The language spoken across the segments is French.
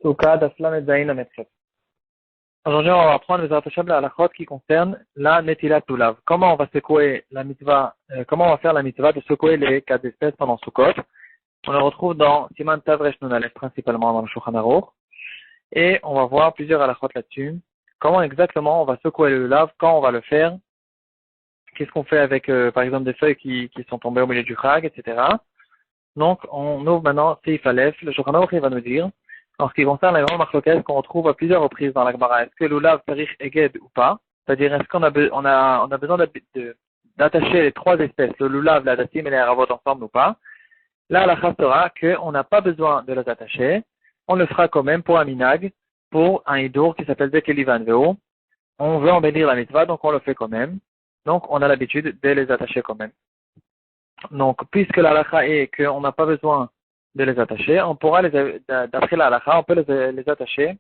Aujourd'hui, on va apprendre les attachements à la halachot qui concernent la netilat lulav. Comment on va secouer la mitzvah, comment on va faire la mitzvah de secouer les quatre espèces pendant Sukkot. On le retrouve dans Siman Tavresh Nunalef, principalement dans le Shulchan Aruch. Et on va voir plusieurs halachot là-dessus. Comment exactement on va secouer le lulav, quand on va le faire, qu'est-ce qu'on fait avec, par exemple, des feuilles qui sont tombées au milieu du chag, etc. Donc, on ouvre maintenant Seif Aleph. Le Shulchan Aruch va nous dire, en ce qui concerne la grande marloquette qu'on retrouve à plusieurs reprises dans la Gemara, est-ce que le lulav tarich eged ou pas? C'est-à-dire, est-ce qu'on a besoin d'attacher les trois espèces, le lulav, la datim et les haravot ensemble ou pas? Là, la halakha sera qu'on n'a pas besoin de les attacher. On le fera quand même pour un minag, pour un hidour qui s'appelle Bekelivan Veo. On veut embellir la mitzvah, donc on le fait quand même. Donc, on a l'habitude de les attacher quand même. Donc, puisque la halakha est qu'on n'a pas besoin de les attacher, on pourra d'après la halakha, on peut les attacher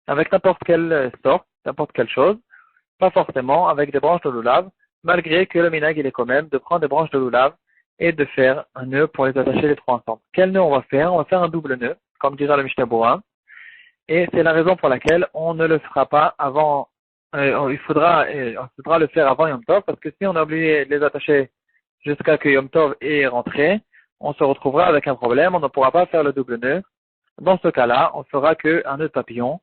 avec n'importe quelle sorte, n'importe quelle chose, pas forcément avec des branches de lulav, malgré que le minag il est quand même de prendre des branches de lulav et de faire un nœud pour les attacher les trois ensemble. Quel nœud on va faire? On va faire un double nœud, comme dira le Mishnah Berurah, et c'est la raison pour laquelle on ne le fera pas avant, il faudra le faire avant Yom Tov, parce que si on a oublié de les attacher jusqu'à que Yom Tov est rentré, on se retrouvera avec un problème, on ne pourra pas faire le double nœud. Dans ce cas-là, on fera qu'un nœud de papillon,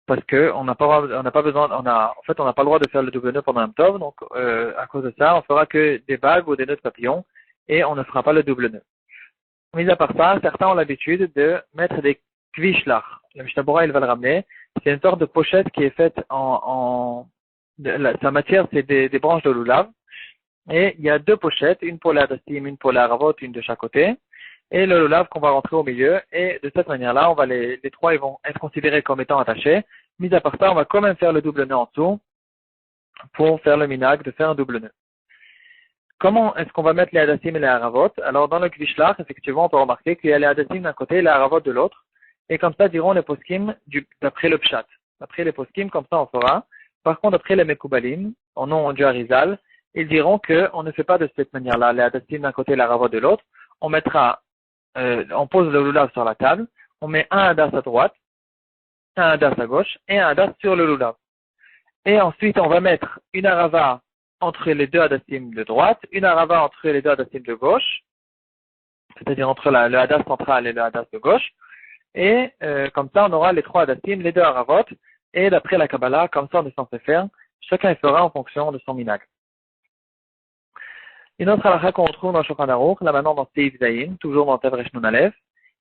parce que on n'a pas besoin, on n'a pas le droit de faire le double nœud pendant Yom Tov, donc à cause de ça, on fera que des bagues ou des nœuds de papillon, et on ne fera pas le double nœud. Mis à part ça, certains ont l'habitude de mettre des kvishlach. Le Mishnah Berurah, il va le ramener. C'est une sorte de pochette qui est faite sa matière, c'est des branches de lulav. Et il y a deux pochettes, une pour la dastim, une pour la haravot, une de chaque côté. Et le lulav qu'on va rentrer au milieu. Et de cette manière-là, on va les trois, ils vont être considérés comme étant attachés. Mis à part ça, on va quand même faire le double nœud en dessous pour faire le minag de faire un double nœud. Comment est-ce qu'on va mettre les hadassim et les haravot? Alors, dans le kvishlach, effectivement, on peut remarquer qu'il y a les hadassim d'un côté et les haravot de l'autre. Et comme ça, diront les poskim d'après le pshat. D'après les poskim, comme ça, on fera. Par contre, d'après les mekoubalim, au nom du Harizal, ils diront qu'on ne fait pas de cette manière-là, les hadassim d'un côté et les haravot de l'autre. On on pose le lulav sur la table, on met un hadas à droite, un hadas à gauche et un hadas sur le lulav. Et ensuite, on va mettre une harava entre les deux hadassim de droite, une harava entre les deux hadassim de gauche, c'est-à-dire entre le hadas central et le hadas de gauche, et comme ça on aura les trois hadassim, les deux haravot, et d'après la Kabbalah, comme ça on est censé faire, chacun y fera en fonction de son minag. Une autre halakha qu'on retrouve dans Shulchan Aruch, là maintenant dans Seif Zayin, toujours dans Tavresh Nunalef,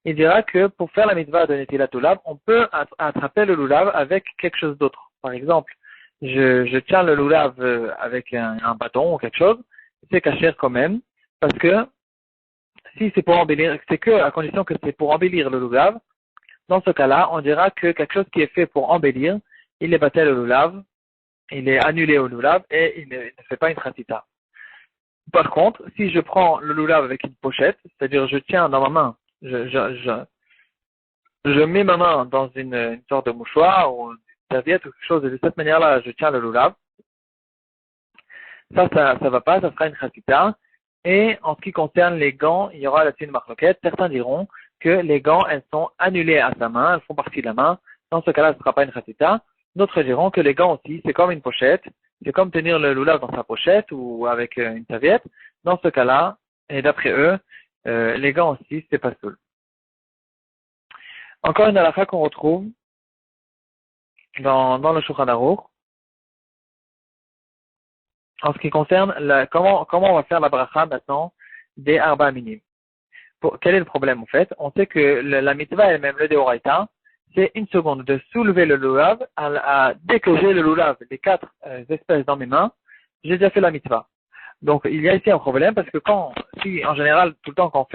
il dira que pour faire la mitzvah de netilat lulav, on peut attraper le lulav avec quelque chose d'autre. Par exemple, je tiens le lulav avec un bâton ou quelque chose, c'est caché quand même, parce que si c'est pour embellir, c'est que à condition que c'est pour embellir le lulav, dans ce cas-là, on dira que quelque chose qui est fait pour embellir, il est battu le lulav, il est annulé au lulav et il ne fait pas une khatita. Par contre, si je prends le lulav avec une pochette, c'est-à-dire je tiens dans ma main, je mets ma main dans une sorte de mouchoir ou une serviette ou quelque chose, et de cette manière-là, je tiens le lulav. Ça va pas, ça fera une khatita. Et en ce qui concerne les gants, il y aura là-dessus une marloquette. Certains diront que les gants, elles sont annulées à sa main, elles font partie de la main. Dans ce cas-là, ce ne sera pas une khatita. D'autres diront que les gants aussi, c'est comme une pochette. C'est comme tenir le lulav dans sa pochette ou avec une serviette. Dans ce cas-là, et d'après eux, les gants aussi, c'est pas soul. Encore une halakha qu'on retrouve dans le Shulchan Aruch. En ce qui concerne comment on va faire la bracha maintenant des arba minim. Quel est le problème en fait? On sait que la mitzvah elle-même, le deoraita, c'est une seconde de soulever le lulav dès que j'ai le lulav, les quatre espèces dans mes mains, j'ai déjà fait la mitzvah. Donc il y a ici un problème parce que si en général tout le temps quand on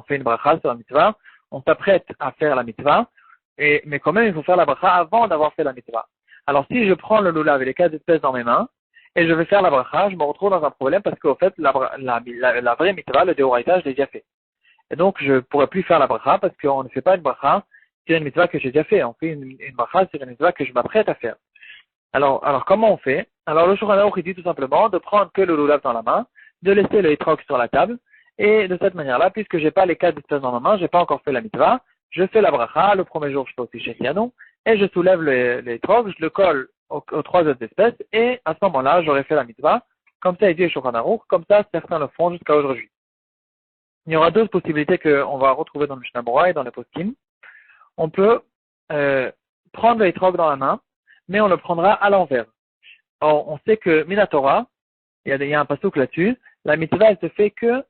fait une bracha sur la mitzvah, on s'apprête à faire la mitzvah, mais quand même il faut faire la bracha avant d'avoir fait la mitzvah. Alors si je prends le lulav et les quatre espèces dans mes mains et je vais faire la bracha, je me retrouve dans un problème parce qu'au fait la vraie mitzvah, le deoraita, je l'ai déjà fait. Et donc je pourrais plus faire la bracha parce qu'on ne fait pas une bracha sur une mitzvah que j'ai déjà fait. On fait une bracha sur une mitzvah que je m'apprête à faire. Alors comment on fait? Alors le Shulchan Aruch il dit tout simplement de prendre que le lulav dans la main, de laisser le hitrok sur la table, et de cette manière-là, puisque j'ai pas les quatre espèces dans ma main, j'ai pas encore fait la mitzvah, je fais la bracha, le premier jour je fais aussi Shechianu, et je soulève l'étrog, je le colle aux trois autres espèces, et à ce moment-là, j'aurais fait la mitzvah, comme ça il dit Shulchan Aruch, comme ça certains le font jusqu'à aujourd'hui. Il y aura deux possibilités qu'on va retrouver dans le Mishnah Berurah et dans les poskim. On peut prendre l'étrog dans la main, mais on le prendra à l'envers. Or, on sait que Minatora, il y a un passouk là-dessus, la mitzvah elle se fait que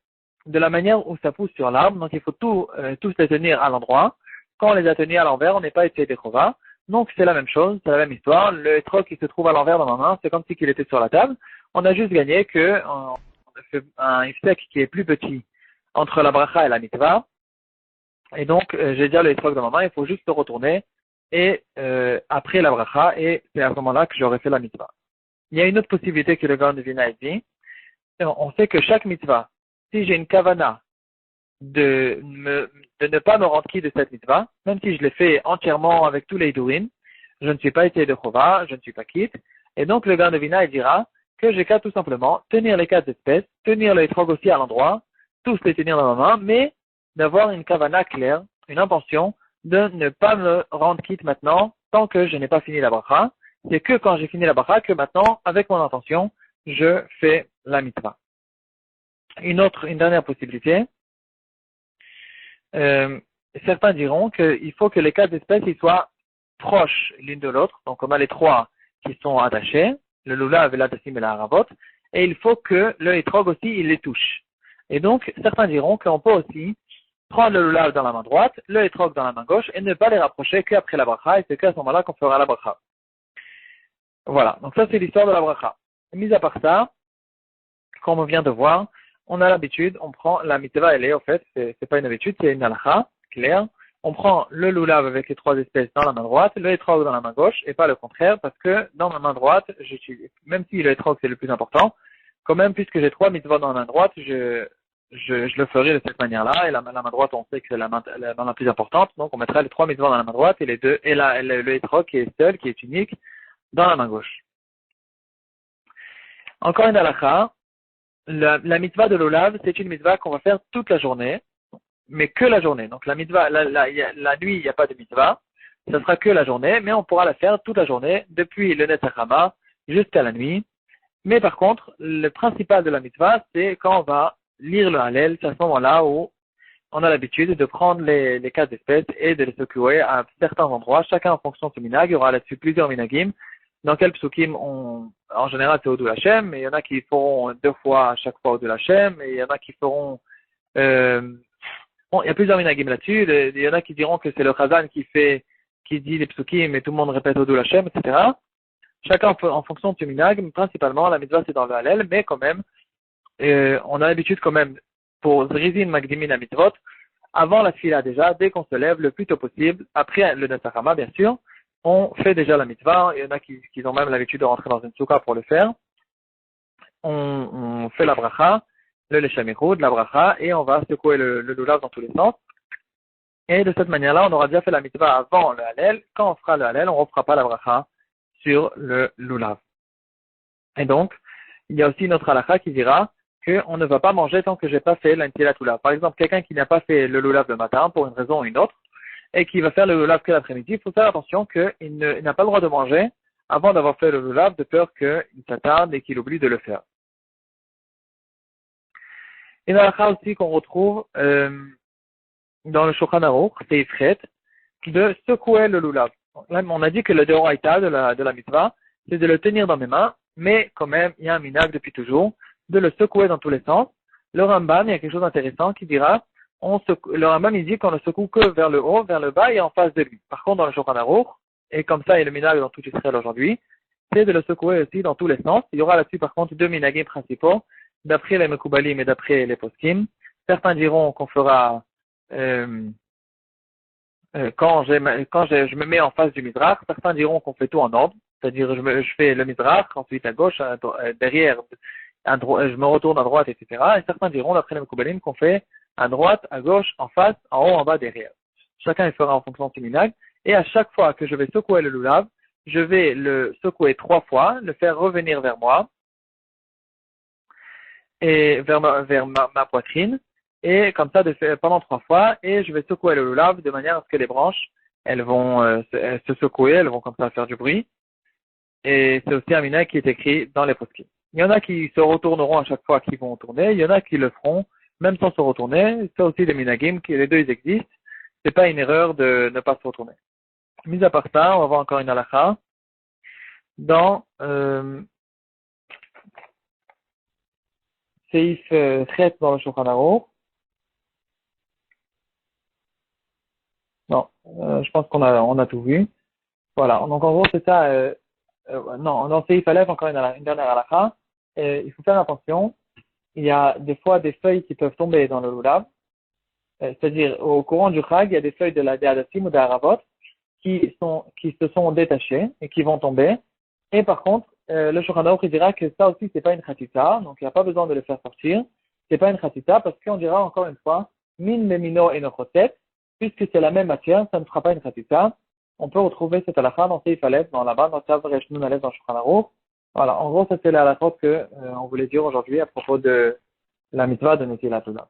de la manière où ça pousse sur l'arbre, donc il faut tous les tenir à l'endroit. Quand on les a tenus à l'envers, on n'est pas été d'Echova. Donc c'est la même chose, c'est la même histoire. Le étrog qui se trouve à l'envers dans ma main, c'est comme si il était sur la table. On a juste gagné que on fait un ifsek qui est plus petit entre la bracha et la mitzvah. Et donc j'ai déjà le étrog dans ma main, il faut juste le retourner et après la bracha, et c'est à ce moment-là que j'aurais fait la mitzvah. Il y a une autre possibilité que le Gaon de Vilna dit. On sait que chaque mitzvah, si j'ai une kavana de ne pas me rendre quitte de cette mitzvah, même si je l'ai fait entièrement avec tous les douines, je ne suis pas été de chova, je ne suis pas quitte. Et donc le Gaon de Vilna il dira que j'ai qu'à tout simplement tenir les quatre espèces, tenir les trog aussi à l'endroit, tous les tenir dans ma main, mais d'avoir une kavana claire, une intention de ne pas me rendre quitte maintenant tant que je n'ai pas fini la bracha. C'est que quand j'ai fini la bracha que maintenant, avec mon intention, je fais la mitzvah. Une dernière possibilité, certains diront qu'il faut que les quatre espèces ils soient proches l'une de l'autre. Donc on a les trois qui sont attachés, le lulav, la tassim et la haravot, et il faut que le étrog aussi il les touche. Et donc certains diront qu'on peut aussi prendre le lulav dans la main droite, le étrog dans la main gauche, et ne pas les rapprocher qu'après la bracha, et c'est qu'à ce moment-là qu'on fera la bracha. Voilà, donc ça c'est l'histoire de la bracha. Mis à part ça, comme on vient de voir, on a l'habitude, on prend la mitzvah, elle est au fait, c'est pas une habitude, c'est une halakha, claire. On prend le lulav avec les trois espèces dans la main droite, le étrog dans la main gauche, et pas le contraire, parce que dans ma main droite, même si le étrog c'est le plus important, quand même, puisque j'ai trois mitzvahs dans la main droite, je le ferai de cette manière-là, et la main droite, on sait que c'est la main la plus importante, donc on mettra les trois mitzvahs dans la main droite, et les deux, et le étrog qui est seul, qui est unique, dans la main gauche. Encore une halakha, la mitzvah de l'olav, c'est une mitzvah qu'on va faire toute la journée, mais que la journée. Donc la mitzvah, la nuit, il n'y a pas de mitzvah, ça sera que la journée, mais on pourra la faire toute la journée, depuis le Netzachama jusqu'à la nuit. Mais par contre, le principal de la mitzvah, c'est quand on va lire le Hallel, c'est à ce moment-là où on a l'habitude de prendre les quatre espèces et de les secouer à certains endroits, chacun en fonction de son minag. Il y aura là-dessus plusieurs minagim. Dans quel psukim, en général, c'est Odul Hashem, mais il y en a qui feront deux fois à chaque fois Odul Hashem, et il y en a qui feront, il y a plusieurs minagim là-dessus. Il y en a qui diront que c'est le Chazan qui dit les psukim, et tout le monde répète Odul Hashem, etc. Chacun en fonction de son minag, mais principalement, la mitzvah c'est dans le Hallel, mais quand même, on a l'habitude quand même, pour Zrizin Magdimin à mitzvot, avant la tfila déjà, dès qu'on se lève le plus tôt possible, après le Netzachama, bien sûr, on fait déjà la mitzvah. Il y en a qui ont même l'habitude de rentrer dans une soukha pour le faire. On fait la bracha, le leshamichud, la bracha, et on va secouer le lulav dans tous les sens. Et de cette manière-là, on aura déjà fait la mitzvah avant le Hallel. Quand on fera le Hallel, on ne refera pas la bracha sur le lulav. Et donc, il y a aussi notre halakha qui dira qu'on ne va pas manger tant que j'ai pas fait l'intila lulav. Par exemple, quelqu'un qui n'a pas fait le lulav le matin pour une raison ou une autre, et qui va faire le lulav que l'après-midi, il faut faire attention qu'il n'a pas le droit de manger avant d'avoir fait le lulav, de peur qu'il s'attarde et qu'il oublie de le faire. Et dans la halakha aussi qu'on retrouve dans le Shulchan Aruch, c'est Ifret, de secouer le lulav. Là, on a dit que le deoraita de la mitzvah, c'est de le tenir dans mes mains, mais quand même, il y a un minag depuis toujours, de le secouer dans tous les sens. Le Rambam, il y a quelque chose d'intéressant qui dira, le Rambam il dit qu'on ne secoue que vers le haut, vers le bas et en face de lui. Par contre, dans le Shulchan Aruch, et comme ça est le minag dans tout Israël aujourd'hui, c'est de le secouer aussi dans tous les sens. Il y aura là-dessus par contre deux minagim principaux, d'après les Mekubalim et d'après les Poskim. Certains diront qu'on fera quand je me mets en face du Mizrach. Certains diront qu'on fait tout en ordre, c'est-à-dire je fais le Mizrach, ensuite à gauche, derrière, je me retourne à droite, etc. Et certains diront, d'après les Mekubalim, qu'on fait à droite, à gauche, en face, en haut, en bas, derrière. Chacun le fera en fonction de son minag. Et à chaque fois que je vais secouer le lulav, je vais le secouer 3 fois, le faire revenir vers moi, et vers ma poitrine. et comme ça pendant 3 fois, et je vais secouer le lulav de manière à ce que les branches, elles vont se secouer, elles vont comme ça faire du bruit. Et c'est aussi un minhag qui est écrit dans les poskim. Il y en a qui se retourneront à chaque fois qu'ils vont tourner, il y en a qui le feront même sans se retourner. C'est aussi des minhagim, les deux ils existent. C'est pas une erreur de ne pas se retourner. Mis à part ça, on va voir encore une halakha dans Seif Chet dans le Shulchan Aruch. Non, je pense on a tout vu. Voilà, donc en gros c'est ça. Non, dans Seif Aleph, encore une dernière halakha. Il faut faire attention. Il y a des fois des feuilles qui peuvent tomber dans le lulav. C'est-à-dire au courant du Chag, il y a des feuilles de la Hadassim ou de la Haravot qui se sont détachées et qui vont tomber. Et par contre, le Shulchan Aruch il dira que ça aussi c'est pas une khatita, donc il n'y a pas besoin de le faire sortir. C'est pas une khatita parce qu'on dira encore une fois min memino et nochotet, puisque c'est la même matière, ça ne sera pas une khatita. On peut retrouver cette halakha dans Seif Aleph, dans là-bas, dans Tav Resh Nun Aleph dans Shulchan Aruch. Voilà, en gros, ça c'est la halakha que on voulait dire aujourd'hui à propos de la mitzvah de Netilat Lulav.